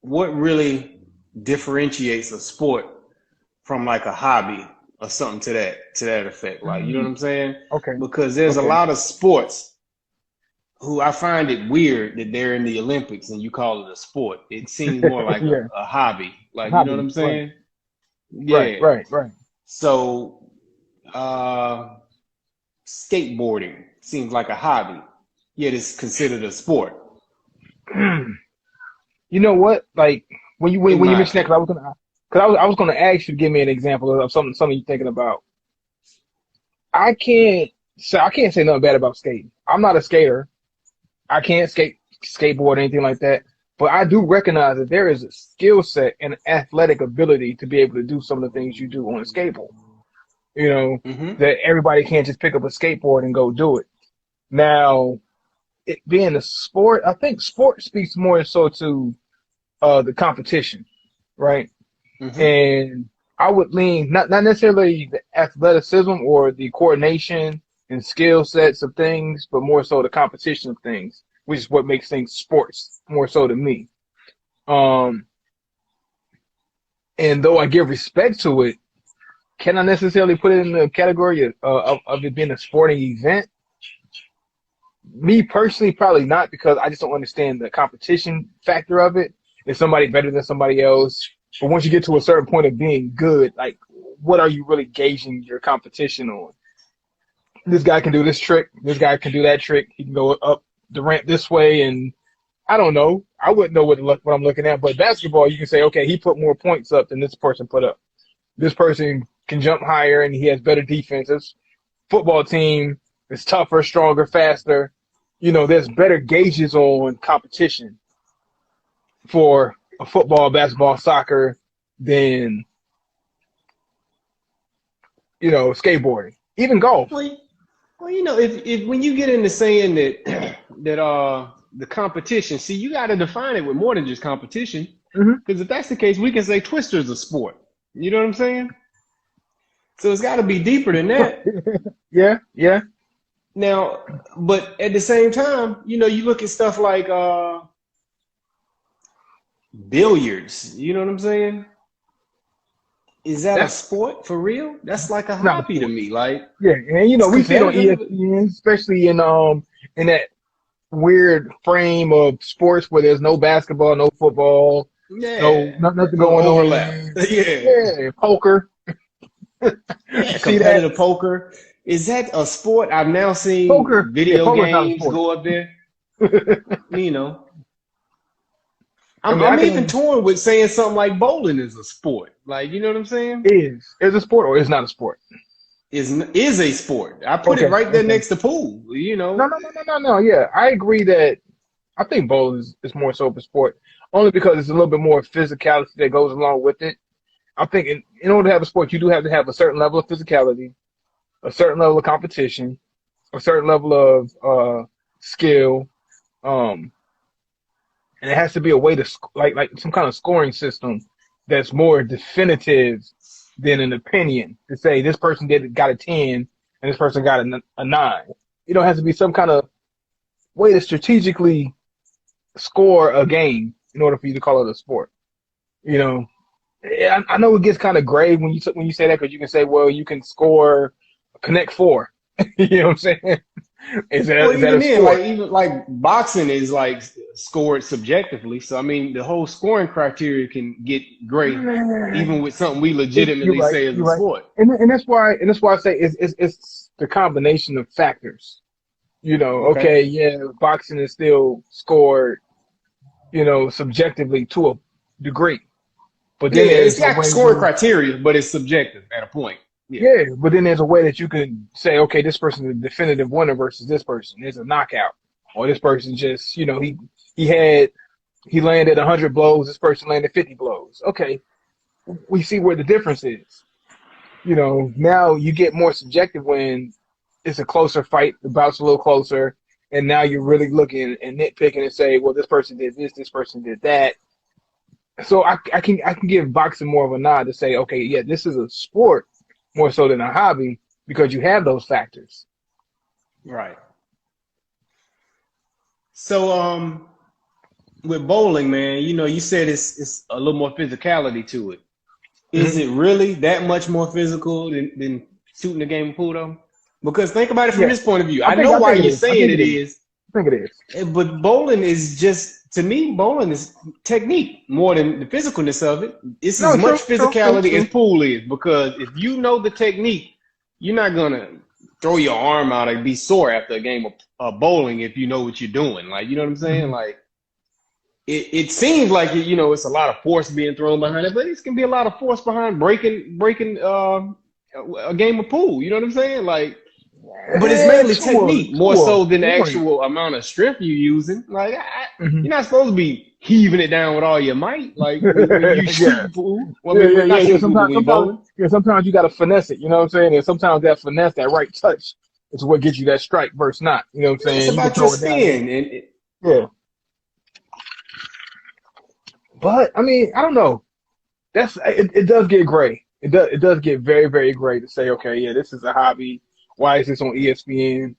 what really differentiates a sport from like a hobby or something to that effect. Like, you know what Mm, I'm saying? okay. Because there's a Okay. lot of sports who I find it weird that they're in the Olympics and you call it a sport. It seems more like Yeah. a hobby. Like, you know what Hobby. I'm Right. saying? Right. Yeah. Right. Right. So, uh, skateboarding seems like a hobby, yet it's considered a sport, You know what? Like in when you my mentioned that, opinion. because I was gonna ask you to give me an example of something you're thinking about. I can't I can't say nothing bad about skating. I'm not a skater. I can't skateboard or anything like that. But I do recognize that there is a skill set and athletic ability to be able to do some of the things you do on a skateboard. You know, Hmm. that everybody can't just pick up a skateboard and go do it. Now, it being a sport, I think sport speaks more so to the competition, right? Hmm. And I would lean not necessarily the athleticism or the coordination and skill sets of things, but more so the competition of things, which is what makes things sports more so to me. Um, and though I give respect to it, can I necessarily put it in the category of it being a sporting event? Me personally, probably not because I just don't understand the competition factor of it. Is somebody better than somebody else? But once you get to a certain point of being good, like what are you really gauging your competition on? This guy can do this trick. This guy can do that trick. He can go up the ramp this way, and I don't know. I wouldn't know what I'm looking at. But basketball, you can say, okay, he put more points up than this person put up. This person can jump higher and he has better defenses. Football team is tougher, stronger, faster. You know, there's better gauges on competition for a football, basketball, soccer than, skateboarding, even golf. Well, if when you get into saying that the competition, see, you got to define it with more than just competition. Hmm. Because if that's the case, we can say Twister's a sport. You know what I'm saying? So it's got to be deeper than that. Yeah, yeah. Now, but at the same time, you look at stuff like billiards. You know what I'm saying? Is that a That's sport for real? That's like a not a hobby to sport. me. Like, Yeah, and it's we see it on competitive. ESPN, especially in that weird frame of sports where there's no basketball, no football, Yeah, nothing little going overlap. on. Yeah, Yeah, poker. yeah, See that? competitive poker. Is that a sport? I've now seen Poker. Yeah, video poker's not a games sport. go up there. You know, I I'm mean, I I'm even can torn with saying something like bowling is a sport. Like, you know what I'm saying? is a sport or is not a sport. Is a sport. I put it Okay, right there okay. next to pool. No, no, no, no, no, no. Yeah, I agree that I think bowling is more so of a sport, only because it's a little bit more physicality that goes along with it. I think in order to have a sport, you do have to have a certain level of physicality, a certain level of competition, a certain level of skill, um, and it has to be a way to like some kind of scoring system that's more definitive than an opinion to say this person got a 10 and this person got a 9. You know, it has to be some kind of way to strategically score a game in order for you to call it a sport. You know, I know it gets kind of gray when you say that because you can say, well, you can score connect four. You know what I'm saying? Well, Is that even a then, like sport? even like boxing is like scored subjectively. So I mean, the whole scoring criteria can get gray, even with something we You're legitimately right. say is You're a right. sport. And that's why I say it's the combination of factors. You know, Okay. okay, yeah, boxing is still scored, subjectively to a degree, but Yeah, then it's there's a got way scoring where criteria, but it's subjective at a point. Yeah. yeah, but then there's a way that you can say, okay, this person is a definitive winner versus this person. There's a knockout, or this person just, he had he landed 100 blows. This person landed 50 blows. Okay, we see where the difference is. Now you get more subjective when it's a closer fight, the bout's a little closer, and now you're really looking and nitpicking and say, well, this person did this person did that. So I can give boxing more of a nod to say, okay, yeah, this is a sport more so than a hobby because you have those factors. Right. So with bowling, man, you said it's a little more physicality to it. Is Hmm. it really that much more physical than shooting a game of pool though? Because think about it from Yeah, this point of view. I know I why think it you're is. I saying think it it is. is, I think it is. but bowling is just to me, bowling is technique more than the physicalness of it. It's as No, much true, true, true, physicality as true. pool is because if you know the technique, you're not gonna throw your arm out and be sore after a game of bowling if you know what you're doing. Like you know what I'm saying? Hmm. Like it seems like it's a lot of force being thrown behind it, but it can be a lot of force behind breaking a game of pool. You know what I'm saying? Like, but it's mainly Sure, technique more sure. so than the Good point. actual amount of strength you're using. Like, Hmm. you're not supposed to be heaving it down with all your might. Like when you Yeah. shoot pool, well, I Yeah, mean, yeah, yeah, not yeah. shooting pool, but Sometimes, when you sometimes, bowling. yeah, sometimes you gotta finesse it. You know what I'm saying? And sometimes that finesse, that right touch, is what gets you that strike versus not. You know what I'm It's saying? You can about your throw it down there. spin, and Yeah, but I mean, I don't know. It does get gray. It does get very very gray to say, okay, yeah, this is a hobby. Why is this on ESPN?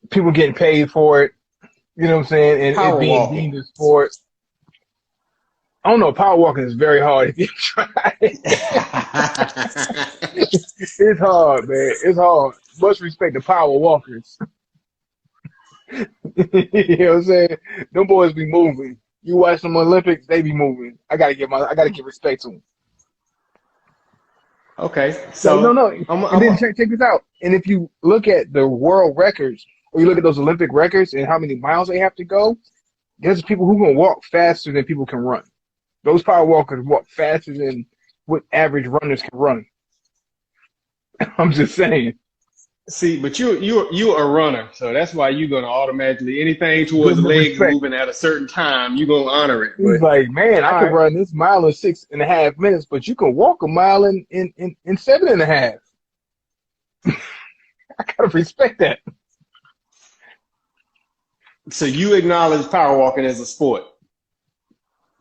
People getting paid for it. You know what I'm saying? And it power being walking. deemed a sport. I don't know. Power walking is very hard if you try. It's hard, man. It's hard. Much respect to power walkers. You know what I'm saying? Them boys be moving. You watch them Olympics, they be moving. I gotta give respect to them. Okay, No, so no. And I'm then a, check this out. And if you look at the world records, or you look at those Olympic records and how many miles they have to go, there's people who can walk faster than people can run. Those power walkers walk faster than what average runners can run. I'm just saying. See, but you're a runner, so that's why you're gonna automatically anything towards Give the them legs respect. moving at a certain time, you're gonna honor it. He's But like, man, I all could right, run this mile in 6.5 minutes, but you can walk a mile in 7.5. I gotta respect that. so you acknowledge power walking as a sport.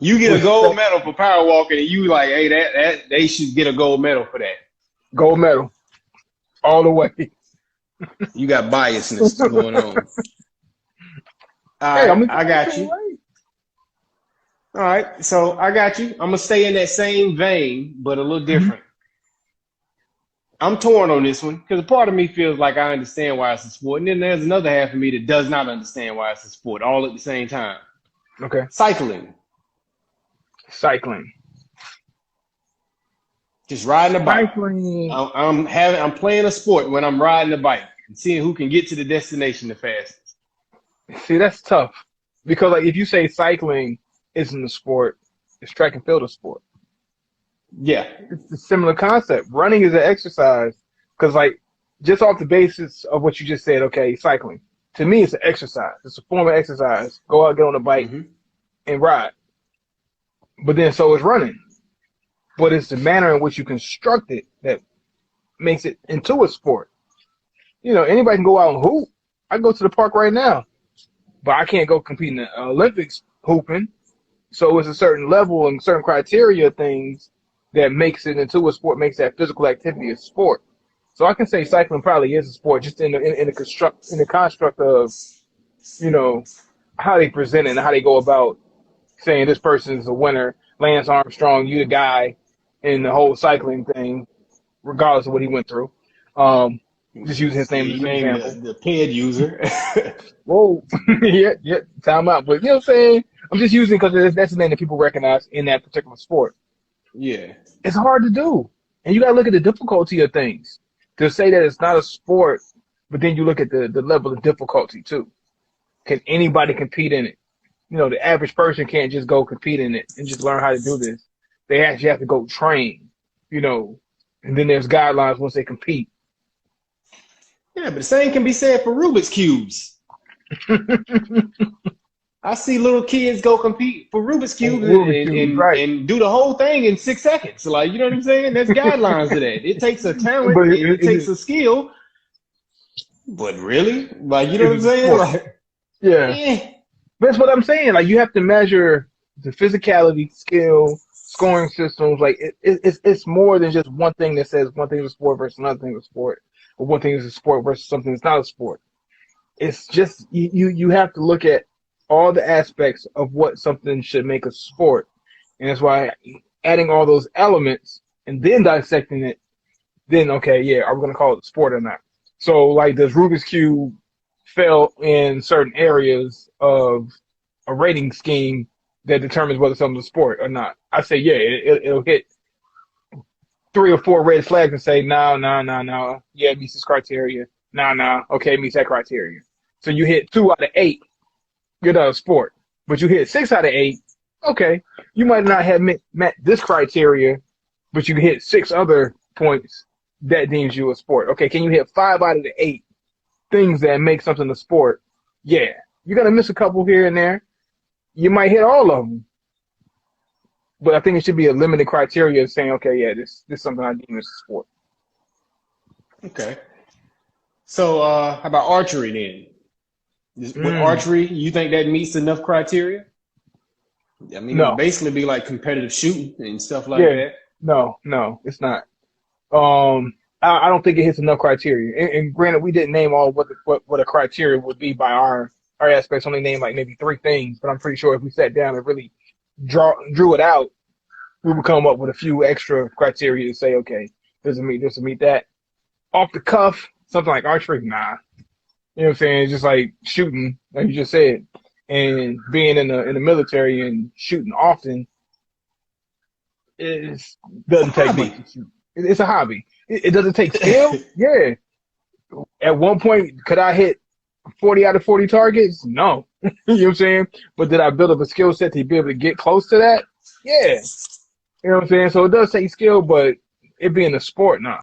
You get a gold Respect. medal for power walking, and you like, hey, that they should get a gold medal for that. Gold medal all the way. You got biasness going on. All Hey, right, I'm I got intellectual, you. right? All right, so I got you. I'm gonna stay in that same vein, but a little Hmm. different. I'm torn on this one because a part of me feels like I understand why it's a sport, and then there's another half of me that does not understand why it's a sport, all at the same time. Okay. Cycling, Cycling. just riding a bike. Cycling. I'm playing a sport when I'm riding a bike and seeing who can get to the destination the fastest. See, that's tough because like if you say cycling isn't a sport, it's track and field a sport. Yeah, It's a similar concept. Running is an exercise because, like, just off the basis of what you just said, okay, cycling. To me, it's an exercise. It's a form of exercise. Go out, get on a bike, hmm and ride. But then so is running. But it's the manner in which you construct it that makes it into a sport. You know, anybody can go out and hoop. I can go to the park right now, but I can't go compete in the Olympics hooping. So it's a certain level and certain criteria things that makes it into a sport, makes that physical activity a sport. So I can say cycling probably is a sport, just in the construct of you know how they present it and how they go about saying this person is a winner. Lance Armstrong, you the guy in the whole cycling thing, regardless of what he went through. Um, just using his name See, as he an named example. the PED user. Whoa, yeah, yeah, time out. But you know what I'm saying? I'm just using because that's the name that people recognize in that particular sport. Yeah, It's hard to do. And you got to look at the difficulty of things. To say that it's not a sport, but then you look at the level of difficulty too. Can anybody compete in it? You know, the average person can't just go compete in it and just learn how to do this. They actually have to go train, you know, and then there's guidelines once they compete. yeah, but the same can be said for Rubik's cubes. I see little kids go compete for Rubik's cubes Rubik's and, Cube, and, right. and do the whole thing in 6 seconds. Like, you know what I'm saying? There's guidelines to that. It takes a talent But and it is takes it a skill. But really? Like, you know is what I'm it a saying? sport? Like, Yeah. eh. That's what I'm saying. Like you have to measure the physicality, skill, scoring systems. Like it's more than just one thing that says one thing is a sport versus another thing is a sport, or one thing is a sport versus something that's not a sport. It's just you have to look at. all the aspects of what something should make a sport. And that's why adding all those elements and then dissecting it, then okay, yeah, are we gonna call it a sport or not? So like does Rubik's Cube fail in certain areas of a rating scheme that determines whether something's a sport or not? I say yeah, it'll hit 3 or 4 red flags and say no, no, no, no, yeah, it meets this criteria. No, no, okay, it meets that criteria. So you hit 2 out of 8, you're not a sport. But you hit 6 out of 8, okay, you might not have met this criteria, but you hit 6 other points that deems you a sport. Okay, can you hit 5 out of the 8 things that make something a sport? Yeah, you're gonna miss a couple here and there. You might hit all of them, but I think it should be a limited criteria of saying, okay, yeah, this is something I deem as a sport. Okay. So how about archery then? With Mm, archery, you think that meets enough criteria? I mean, it would no, basically be like competitive shooting and stuff like yeah, that. no, it's not. I don't think it hits enough criteria. And granted, we didn't name all what a criteria would be by our aspects. Only named like maybe 3 things, but I'm pretty sure if we sat down and really drew it out, we would come up with a few extra criteria to say, okay, does it meet this or meet that? Off the cuff, something like archery, nah. You know what I'm saying? It's just like shooting, like you just said, and being in the military and shooting often it It's a doesn't take much hobby. to shoot. It's a hobby. It doesn't take skill. Yeah. At one point, could I hit 40 out of 40 targets? No. You know what I'm saying? But did I build up a skill set to be able to get close to that? Yeah. You know what I'm saying? So it does take skill, but it being a sport, nah.